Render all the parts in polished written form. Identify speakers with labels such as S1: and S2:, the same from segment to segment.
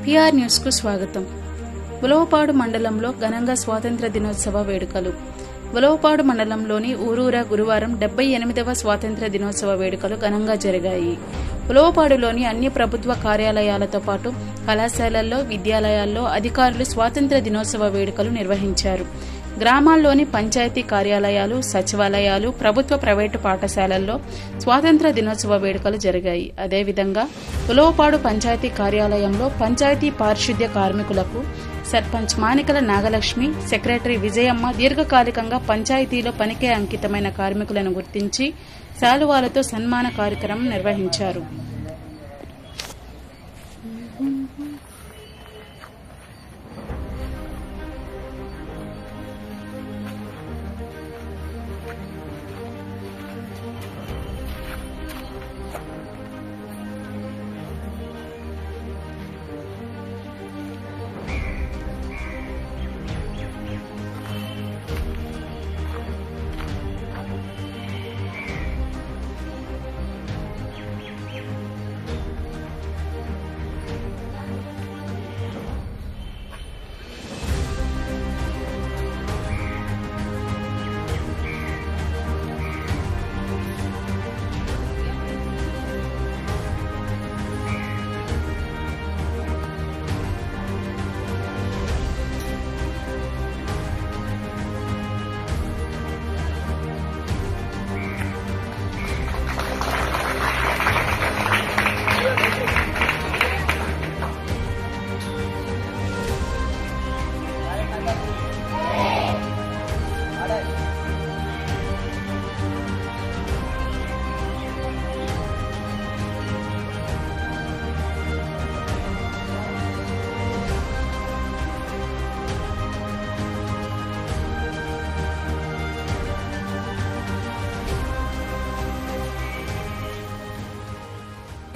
S1: PR news కు స్వాగతం. ఉలవపాడు మండలంలో ఘనంగా స్వాతంత్ర దినోత్సవ వేడుకలు. ఉలవపాడు మండలంలోని ఊరూరా గురువారం 78వ స్వాతంత్ర దినోత్సవ వేడుకలు ఘనంగా జరిగాయి. ఉలవపాడులోని అన్ని ప్రభుత్వ కార్యాలయాలతో పాటు కళాశాలల్లో, విద్యాలయాల్లో అధికారులు స్వాతంత్ర దినోత్సవ వేడుకలు నిర్వహించారు. గ్రామాల్లోని పంచాయతీ కార్యాలయాలు, సచివాలయాలు, ప్రభుత్వ ప్రైవేటు పాఠశాలల్లో స్వాతంత్ర దినోత్సవ వేడుకలు జరిగాయి. అదేవిధంగా ఉలవపాడు పంచాయతీ కార్యాలయంలో పంచాయతీ పారిశుద్ధ్య కార్మికులకు సర్పంచ్ మానికల నాగలక్ష్మి, సెక్రటరీ విజయమ్మ దీర్ఘకాలికంగా పంచాయతీలో పనికే అంకితమైన కార్మికులను గుర్తించి శాలువాలతో సన్మాన కార్యక్రమం నిర్వహించారు.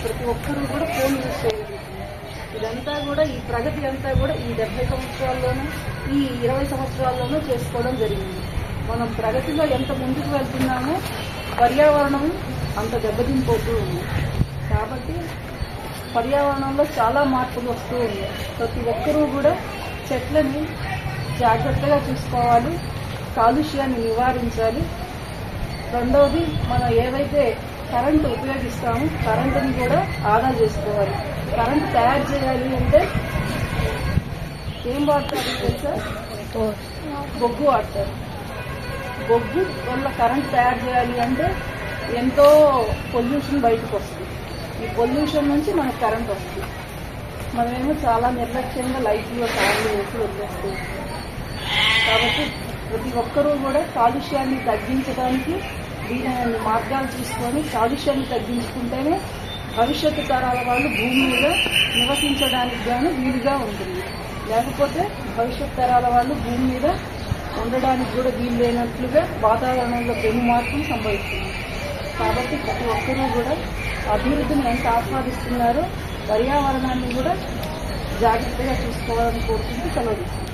S2: ప్రతి ఒక్కరూ కూడా ఫోన్ యూజ్ చేయగలుగుతున్నారు. ఇదంతా కూడా ఈ ప్రగతి అంతా కూడా ఈ 70 సంవత్సరాల్లోనూ ఈ 20 సంవత్సరాల్లోనూ చేసుకోవడం జరిగింది. మనం ప్రగతిలో ఎంత ముందుకు వెళ్తున్నామో పర్యావరణం అంత దెబ్బతింపోతూ ఉంది. కాబట్టి పర్యావరణంలో చాలా మార్పులు వస్తూ ఉన్నాయి. ప్రతి ఒక్కరూ కూడా చెట్లని జాగ్రత్తగా చూసుకోవాలి, కాలుష్యాన్ని నివారించాలి. రెండవది, మనం ఏవైతే కరెంటు ఉపయోగిస్తాము కరెంటుని కూడా ఆదా చేసుకోవాలి. కరెంటు తయారు చేయాలి అంటే ఏం వాడతారు తెలుసా? బొగ్గు వాడతారు. బొగ్గు వల్ల కరెంటు తయారు చేయాలి అంటే ఎంతో పొల్యూషన్ బయటకు వస్తుంది. ఈ పొల్యూషన్ నుంచి మనకు కరెంట్ వస్తుంది. మనమేమో చాలా నిర్లక్ష్యంగా లైట్లు ఫ్యాన్లు వేసి వదిలేస్తూ. కాబట్టి ప్రతి ఒక్కరూ కూడా కాలుష్యాన్ని తగ్గించడానికి వీలైన మార్గాలు తీసుకొని కాలుష్యాన్ని తగ్గించుకుంటేనే భవిష్యత్తు తరాల వాళ్ళు భూమి మీద నివసించడానికి గాను వీలుగా ఉంటుంది. లేకపోతే భవిష్యత్ తరాల వాళ్ళు భూమి మీద ఉండడానికి కూడా వీలు లేనట్లుగా వాతావరణంలో పెను మార్పులు సంభవిస్తుంది. కాబట్టి ప్రతి ఒక్కరూ కూడా అభివృద్ధిని ఎంత ఆస్వాదిస్తున్నారో పర్యావరణాన్ని కూడా జాగ్రత్తగా చూసుకోవాలని కోరుకుంటూ సెలవు తీసుకుంటున్నాను.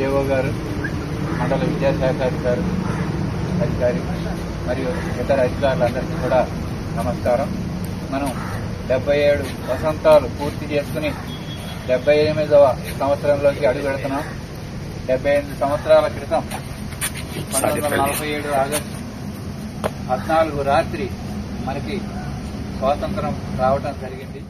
S3: ఏఓ గారు, మండల విద్యాశాఖ అధికారి మరియు ఇతర అధికారులందరికీ కూడా నమస్కారం. మనం 77 వసంతాలు పూర్తి చేసుకుని 78వ సంవత్సరంలోకి అడుగు పెడుతున్నాం. 78 సంవత్సరాల క్రితం 1947 ఆగస్టు 14 రాత్రి మనకి స్వాతంత్రం రావటం జరిగింది.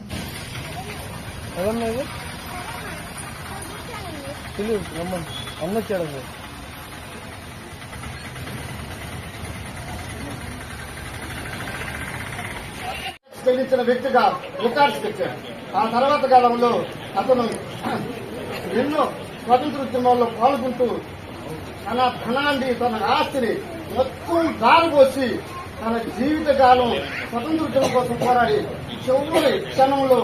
S4: చెల్లించిన వ్యక్తిగా రికార్డ్స్ తెచ్చారు. ఆ తర్వాత కాలంలో అతను ఎన్నో స్వతంత్ర ఉద్యమాల్లో పాల్గొంటూ తన ధనాన్ని, తన ఆస్తిని మొత్తం దారిపోసి తన జీవితకాలం స్వతంత్ర ఉద్యమం కోసం పోరాడి చివరి క్షణంలో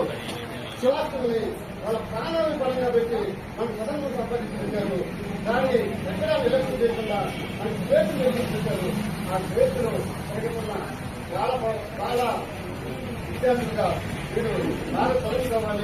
S4: శిలాస్తుల్ని వాళ్ళ ప్రాణాలను పరంగా పెట్టి మన స్వతంత్రం సంపాదించారు. దాన్ని ఎక్కడ విలక్షణ చేయకుండా మన స్వేచ్ఛను నిర్మించారు. ఆ స్వేచ్ఛను జరగకుండా చాలా విద్యార్థులుగా వీరు చాలా తొలగించాలి.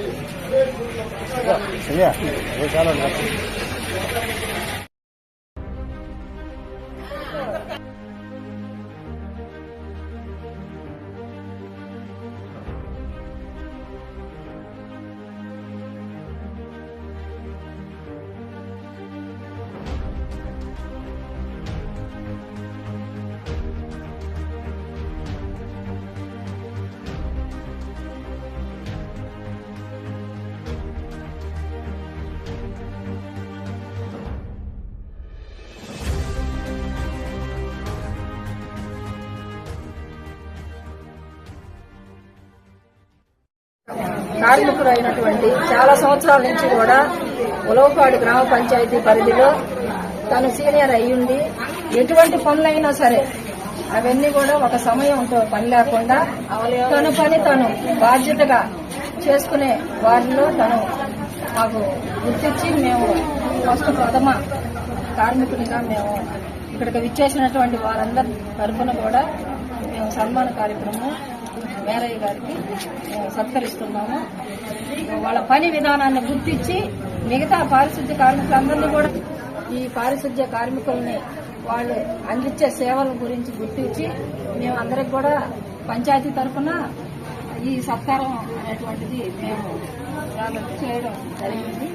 S5: కార్మికుడైనటువంటి చాలా సంవత్సరాల నుంచి కూడా ఉలవపాడు గ్రామ పంచాయతీ పరిధిలో తను సీనియర్ అయ్యుండి ఎటువంటి పనులైనా సరే అవన్నీ కూడా ఒక సమయంతో పని లేకుండా తన పని తను బాధ్యతగా చేసుకునే వారిలో తను మాకు గుర్తించి మేము ఫస్ట్ ప్రథమ కార్మికునిగా మేము ఇక్కడికి విచ్చేసినటువంటి వారందరి తరఫున కూడా మేము సన్మాన కార్యక్రమం మేరయ్య గారికి సత్కరిస్తున్నాము. వాళ్ళ పని విధానాన్ని గుర్తించి మిగతా పారిశుద్ధ్య కార్మికులందరినీ కూడా ఈ పారిశుద్ధ్య కార్మికుల్ని వాళ్ళు అందించే సేవల గురించి గుర్తించి మేము అందరికి కూడా పంచాయతీ తరఫున ఈ సత్కారం అనేటువంటిది మేము చేయడం జరిగింది.